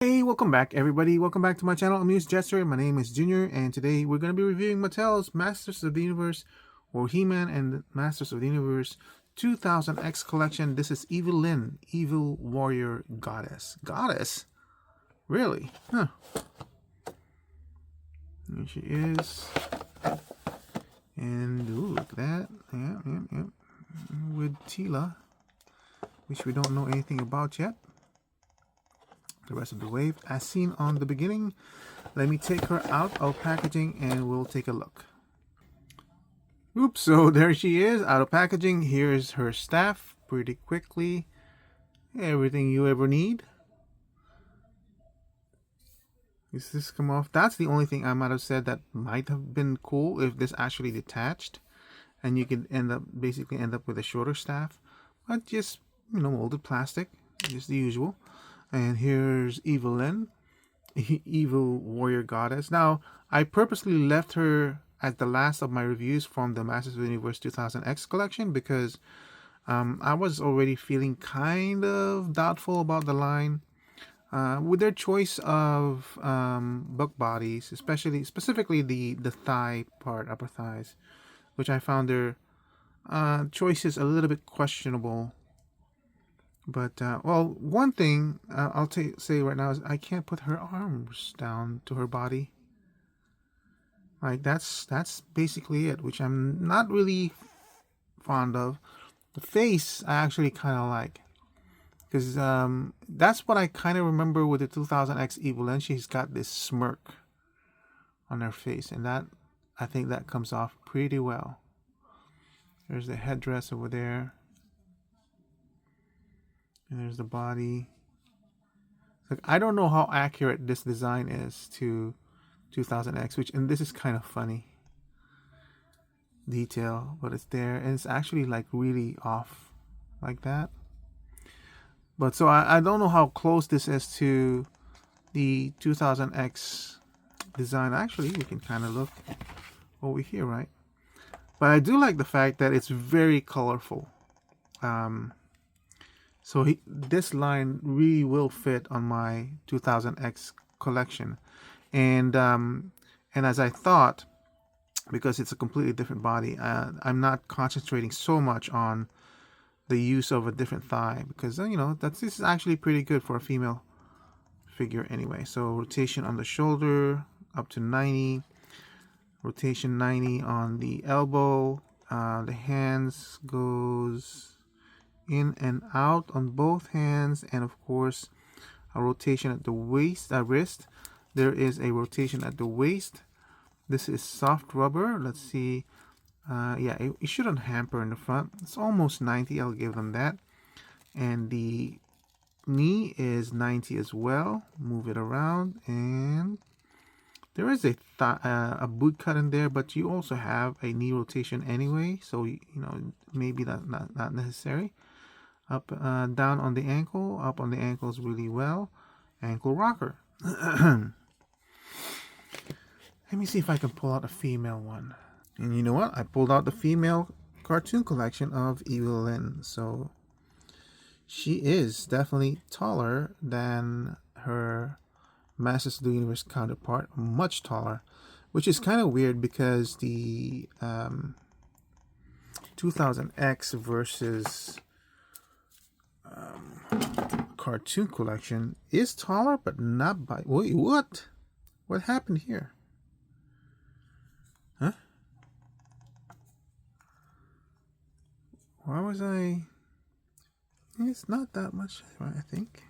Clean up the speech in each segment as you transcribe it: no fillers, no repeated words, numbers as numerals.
Hey, welcome back everybody. Welcome back to my channel, AmusedJester. My name is Junior, and today we're going to be reviewing Mattel's Masters of the Universe, or He-Man and Masters of the Universe 2000X collection. This is Evil-lyn, Evil Warrior Goddess. Goddess? Really? Huh. Here she is. And, ooh, look at that. Yep. With Tila, which we don't know anything about yet. The rest of the wave as seen on the beginning. Let me take her out of packaging and we'll take a look. Oops, so there she is out of packaging. Here's her staff pretty quickly. Everything you ever need. Does this come off? That's the only thing I might have said that might have been cool if this actually detached and you could basically end up with a shorter staff. But just, molded plastic, just the usual. And here's Evil-lyn, Evil Warrior Goddess. Now, I purposely left her as the last of my reviews from the Masters of the Universe 2000X collection because I was already feeling kind of doubtful about the line. With their choice of book bodies, specifically the thigh part, upper thighs, which I found their choices a little bit questionable. But, well, one thing I'll say right now is I can't put her arms down to her body. Like, that's basically it, which I'm not really fond of. The face, I actually kind of like. Because that's what I kind of remember with the 2000X Evil-lyn. She's got this smirk on her face. And that, I think that comes off pretty well. There's the headdress over there. And there's the body. Like, I don't know how accurate this design is to 2000X, and this is kind of funny detail, but it's there, and it's actually like really off like that. But so I don't know how close this is to the 2000X design. Actually, we can kind of look over here, right? But I do like the fact that it's very colorful. So this line really will fit on my 2000X collection. And as I thought, because it's a completely different body, I'm not concentrating so much on the use of a different thigh because, this is actually pretty good for a female figure anyway. So rotation on the shoulder up to 90, rotation 90 on the elbow, the hands goes in and out on both hands, and of course a rotation at the wrist. There is a rotation at the waist. This is soft rubber. Let's see. Yeah, it shouldn't hamper in the front. It's almost 90. I'll give them that. And the knee is 90 as well. Move it around, and there is a boot cut in there, but you also have a knee rotation anyway. So maybe that's not necessary. Up, down on the ankle, up on the ankles really well. Ankle rocker. Let me see if I can pull out a female one. And you know what? I pulled out the female cartoon collection of Evil-lyn. So she is definitely taller than her Masters of the Universe counterpart. Much taller. Which is kind of weird because the 2000X versus cartoon collection is taller, but not by... Wait, what? What happened here? Huh? Why was I... It's not that much, I think.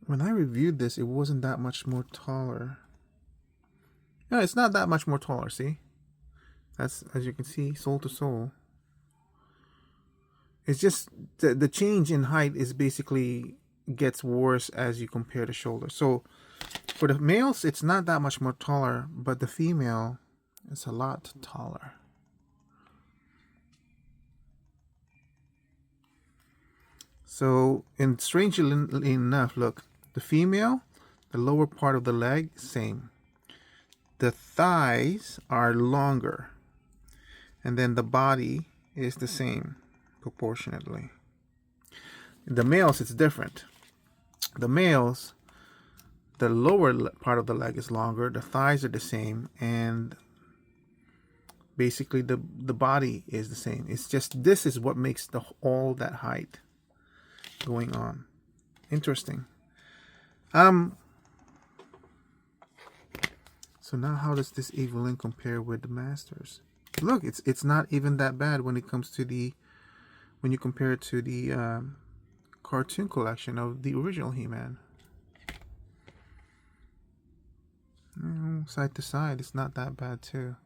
When I reviewed this, it wasn't that much more taller. No, it's not that much more taller, see? That's, as you can see, sole to sole. It's just the change in height is basically gets worse as you compare the shoulders. So for the males, it's not that much more taller, but the female is a lot taller. So, and strangely enough, look, the female, the lower part of the leg, same. The thighs are longer, and then the body is the same proportionately. The males, it's different. The males, the lower part of the leg is longer, the thighs are the same, and basically the body is the same. It's just this is what makes all that height going on. Interesting. So now how does this Evil-lyn compare with the Masters? Look, it's not even that bad when it comes to when you compare it to the cartoon collection of the original He-Man. Side to side, it's not that bad too.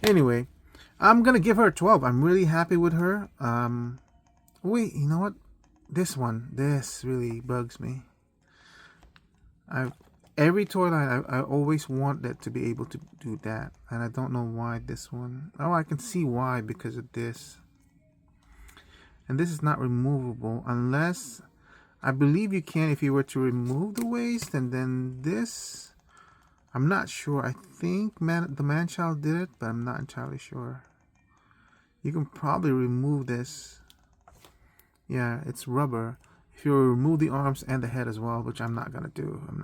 Anyway, I'm gonna give her a 12. I'm really happy with her. Wait, you know what? This really bugs me. Every toy line, I always want that to be able to do that, and I don't know why this one. Oh, I can see why, because of this. And this is not removable unless, I believe you can if you were to remove the waist, and then this. I'm not sure. I think the man-child did it, but I'm not entirely sure. You can probably remove this. Yeah, it's rubber. If you remove the arms and the head as well, which I'm not gonna do. I'm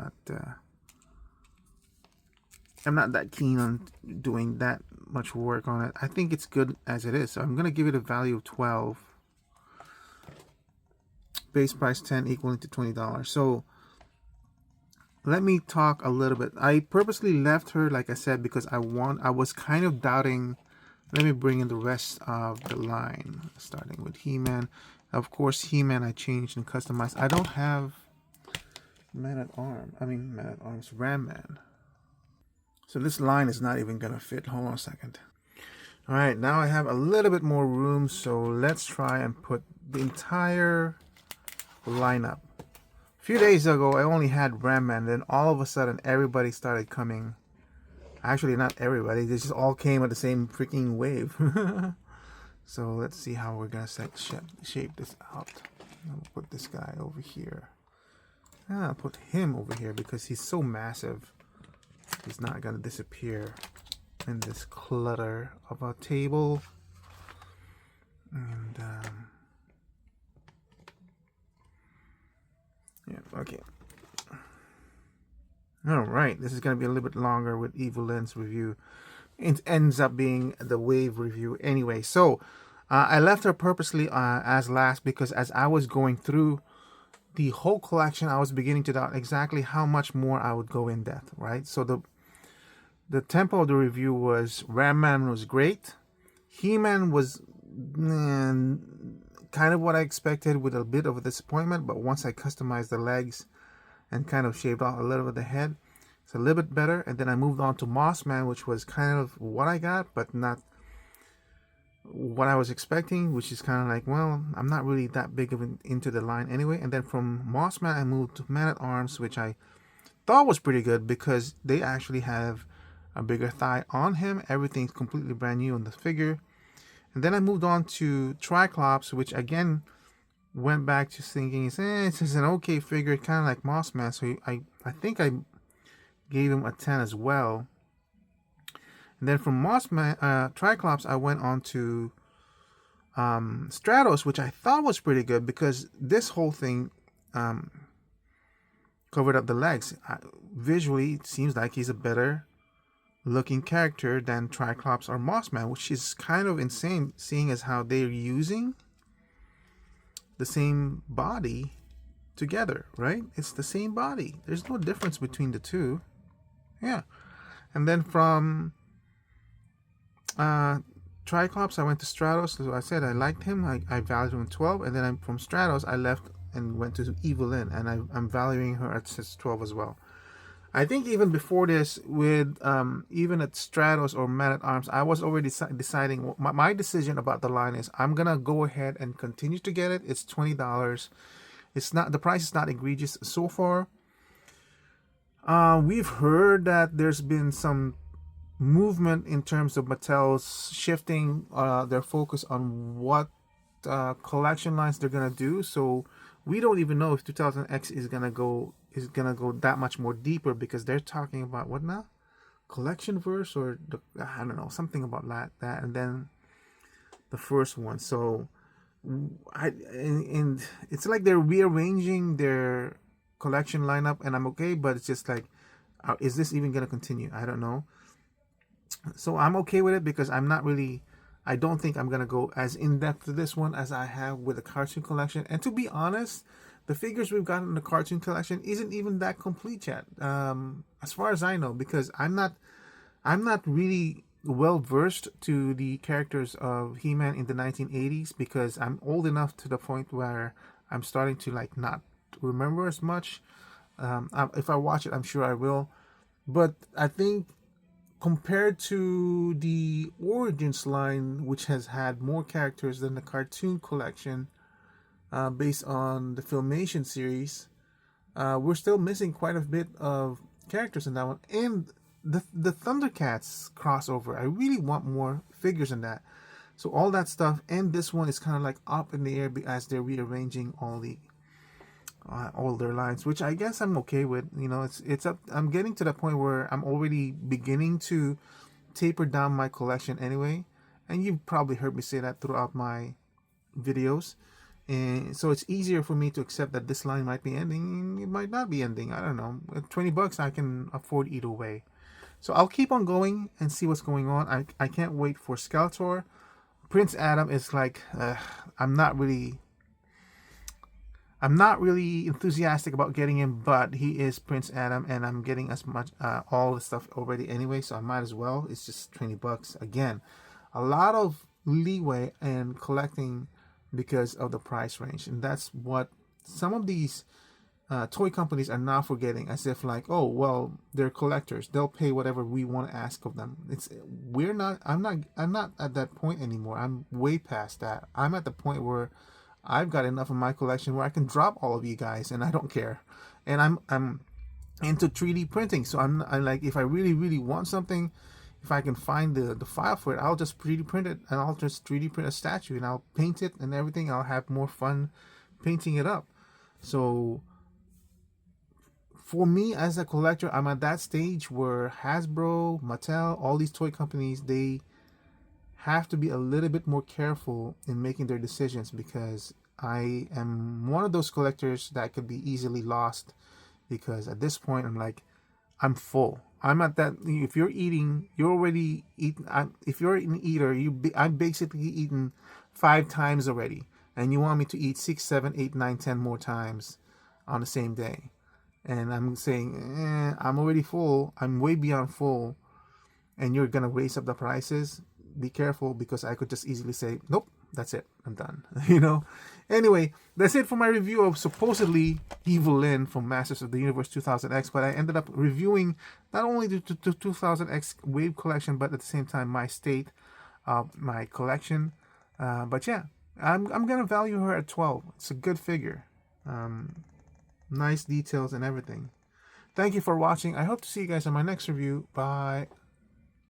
not that keen on doing that much work on it. I think it's good as it is. So I'm gonna give it a value of 12. Base price 10, equaling to $20. So let me talk a little bit. I purposely left her, like I said, because I was kind of doubting. Let me bring in the rest of the line, starting with He-Man. Of course, He-Man I changed and customized. I don't have Man-at-Arms, Ram-Man. So this line is not even gonna fit. Hold on a second. All right, now I have a little bit more room, so let's try and put the entire lineup. A few days ago, I only had Ram-Man. Then all of a sudden, everybody started coming. Actually, not everybody. They just all came at the same freaking wave. So let's see how we're gonna shape this out. I'll put this guy over here. I'll put him over here because he's so massive. He's not gonna disappear in this clutter of a table. And yeah, okay. All right, this is gonna be a little bit longer with Evil-lyn's review. It ends up being the wave review anyway. So I left her purposely as last because as I was going through the whole collection, I was beginning to doubt exactly how much more I would go in depth, right? So the tempo of the review was Ram-Man was great. He-Man was kind of what I expected with a bit of a disappointment, but once I customized the legs and kind of shaved off a little bit of the head, it's a little bit better. And then I moved on to Mossman, which was kind of what I got, but not what I was expecting, which is kind of like, well, I'm not really that big of into the line anyway. And then from Mossman, I moved to Man-at-Arms, which I thought was pretty good because they actually have a bigger thigh on him. Everything's completely brand new in the figure. And then I moved on to Triclops, which again went back to thinking it's just an okay figure, kind of like Mossman. So I think I gave him a 10 as well. And then from Triclops, I went on to Stratos, which I thought was pretty good because this whole thing covered up the legs. Visually, it seems like he's a better looking character than Triclops or Mossman, which is kind of insane seeing as how they're using the same body together, right? It's the same body. There's no difference between the two. Yeah. And then from Triclops, I went to Stratos. So I said I liked him. I valued him at 12. And then from Stratos, I left and went to Evil-lyn, and I'm valuing her at 12 as well. I think even before this, with even at Stratos or Man-at-Arms, I was already deciding. My decision about the line is I'm gonna go ahead and continue to get it. It's $20. It's not, the price is not egregious so far. We've heard that there's been some movement in terms of Mattel's shifting their focus on what collection lines they're gonna do. So we don't even know if 2000X is gonna go that much more deeper, because they're talking about what now? Collection verse, or I don't know, something about that and then the first one. So and it's like they're rearranging their collection lineup, and I'm okay, but it's just like, is this even gonna continue? I don't know. So I'm okay with it because I don't think I'm gonna go as in depth to this one as I have with the cartoon collection. And to be honest, the figures we've got in the cartoon collection isn't even that complete yet, as far as I know, because I'm not really well versed to the characters of He-Man in the 1980s, because I'm old enough to the point where I'm starting to like not remember as much. If I watch it, I'm sure I will. But I think compared to the Origins line, which has had more characters than the cartoon collection, based on the Filmation series, we're still missing quite a bit of characters in that one. And the Thundercats crossover, I really want more figures in that. So all that stuff, and this one is kind of like up in the air as they're rearranging all their lines, which I guess I'm okay with. You know, it's up. I'm getting to the point where I'm already beginning to taper down my collection anyway, and you've probably heard me say that throughout my videos. And so it's easier for me to accept that this line might be ending. It might not be ending. I don't know. At $20, I can afford either way. So I'll keep on going and see what's going on. I can't wait for Skeletor. Prince Adam is like, I'm not really enthusiastic about getting him, but he is Prince Adam, and I'm getting as much all the stuff already anyway, so I might as well. It's just $20 again. A lot of leeway in collecting because of the price range, and that's what some of these toy companies are now forgetting. As if like, oh well, they're collectors; they'll pay whatever we want to ask of them. We're not. I'm not at that point anymore. I'm way past that. I'm at the point where I've got enough of my collection where I can drop all of you guys, and I don't care. And I'm into 3D printing, so I'm like, if I really want something, if I can find the file for it, I'll just 3D print it, and I'll just 3D print a statue, and I'll paint it and everything. I'll have more fun painting it up. So for me as a collector, I'm at that stage where Hasbro, Mattel, all these toy companies, they have to be a little bit more careful in making their decisions, because I am one of those collectors that could be easily lost, because at this point I'm like, I'm full. I'm at that. If you're eating, you're already eating. If you're an eater, I'm basically eating 5 times already, and you want me to eat 6, 7, 8, 9, 10 more times on the same day. And I'm saying, I'm already full. I'm way beyond full, and you're gonna raise up the prices. Be careful, because I could just easily say, nope, that's it, I'm done. Anyway, that's it for my review of supposedly Evil-lyn from Masters of the Universe 2000X. But I ended up reviewing not only the 2000X Wave collection, but at the same time my state of my collection. But yeah, I'm gonna value her at 12. It's a good figure. Nice details and everything. Thank you for watching. I hope to see you guys on my next review. Bye.